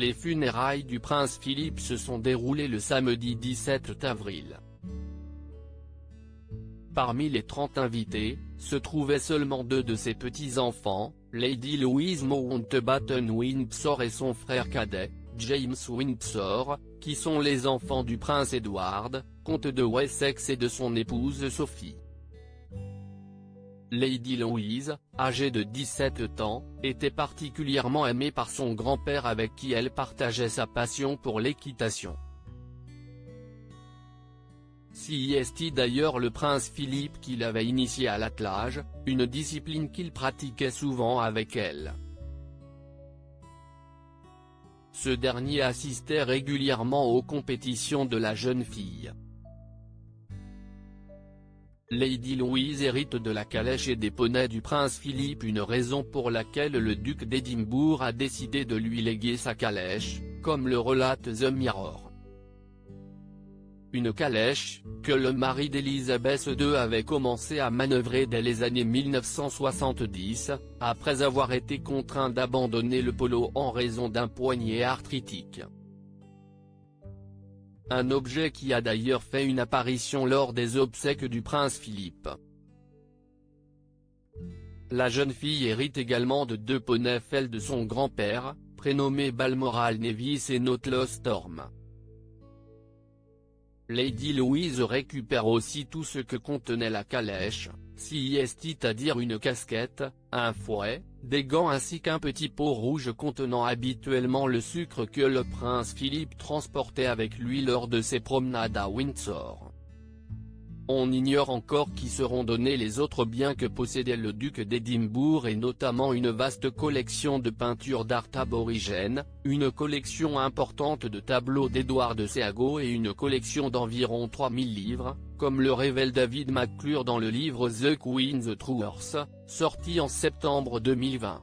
Les funérailles du prince Philippe se sont déroulées le samedi 17 avril. Parmi les 30 invités, se trouvaient seulement 2 de ses petits-enfants, Lady Louise Mountbatten-Windsor et son frère cadet, James Windsor, qui sont les enfants du prince Edward, comte de Wessex et de son épouse Sophie. Lady Louise, âgée de 17 ans, était particulièrement aimée par son grand-père avec qui elle partageait sa passion pour l'équitation. C'est d'ailleurs le prince Philippe qui l'avait initié à l'attelage, une discipline qu'il pratiquait souvent avec elle. Ce dernier assistait régulièrement aux compétitions de la jeune fille. Lady Louise hérite de la calèche et des poneys du prince Philippe, une raison pour laquelle le duc d'Édimbourg a décidé de lui léguer sa calèche, comme le relate The Mirror. Une calèche, que le mari d'Élisabeth II avait commencé à manœuvrer dès les années 1970, après avoir été contraint d'abandonner le polo en raison d'un poignet arthritique. Un objet qui a d'ailleurs fait une apparition lors des obsèques du prince Philippe. La jeune fille hérite également de 2 poneys fels de son grand-père, prénommés Balmoral Nevis et Notlot Storm. Lady Louise récupère aussi tout ce que contenait la calèche, c'est-à-dire une casquette, un fouet, des gants ainsi qu'un petit pot rouge contenant habituellement le sucre que le prince Philippe transportait avec lui lors de ses promenades à Windsor. On ignore encore qui seront donnés les autres biens que possédait le duc d'Édimbourg et notamment une vaste collection de peintures d'art aborigène, une collection importante de tableaux d'Édouard de Séago et une collection d'environ 3000 livres, comme le révèle David McClure dans le livre The Queen's Truths, sorti en septembre 2020.